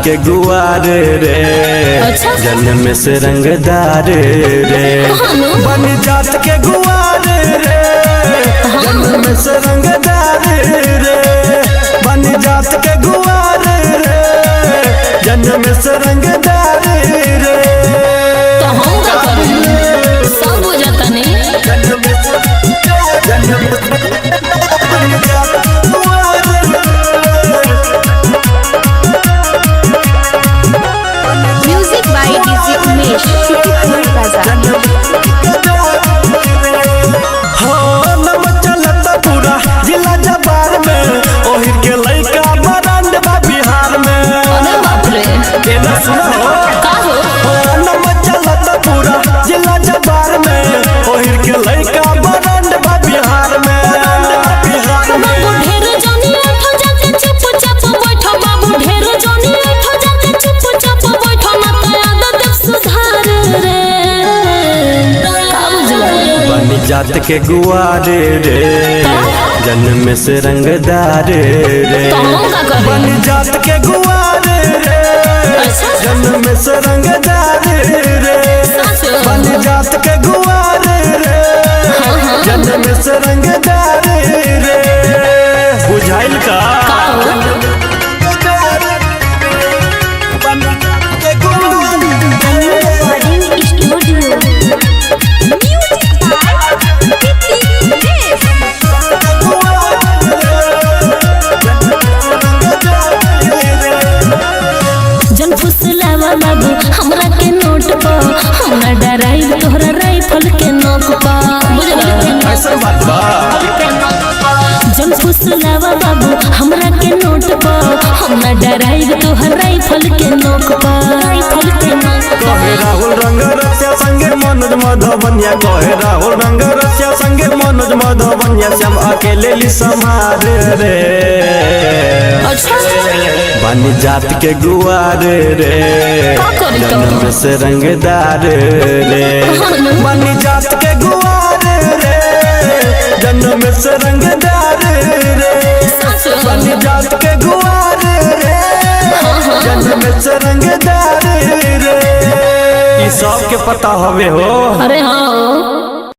के गुआर रे जन्म से रंगदार रे बन जात के गुआर रे जन्म से रंगदार रे बन जात के गुआर रे जन्म से रंगदार रे तो हम का करें सब हो जाता नहीं music by DJ Umesh city बाजार। पूरा जिला जबार में ओहिर के लइका बरंड बा बिहार में। अरे बाप रे एना सुनो का हो नम चलत पूरा जिला जबार में ओहिर के लइका बरंड बा बिहार में। बाबू ढेर जानी उठ जाके चुपचाप बैठो बाबू ढेर जानी उठ जाके चुपचाप बैठो ना तो आदत सुधार रे का बुझला बन जात के गुआर रे जन्म से रंगदार रे तो हम का करें बन जात के गुआर रे जन्म से रंगदार रे बन जात के गुआर रे जन्म से रंगदार रे बुझाइल का जन फुसलावा बाबू हमरा के नोट पर हमरा डराई तोहरा राइफल के नोक पर बुझला ऐसा बात बा जन फुसलावा बाबू हमरा के नोट पर हमरा डराई तोहरा राइफल के नोक पर राइफल के नोक कहे राहुल रंग रस्या संगे मनोज मधुबनिया कहे राहुल रंग रस्या संगे मनोज मधुबनिया श्याम अकेले ली संभार रे अच्छा बन जात के गुआर रे का करी तो जन्म से रंगदार रे बन जात के गुआर रे जन्म से रंगदार रे बन जात के गुआर रे जन्म से रंगदार रे ई सब के पता हवे हो। अरे हाँ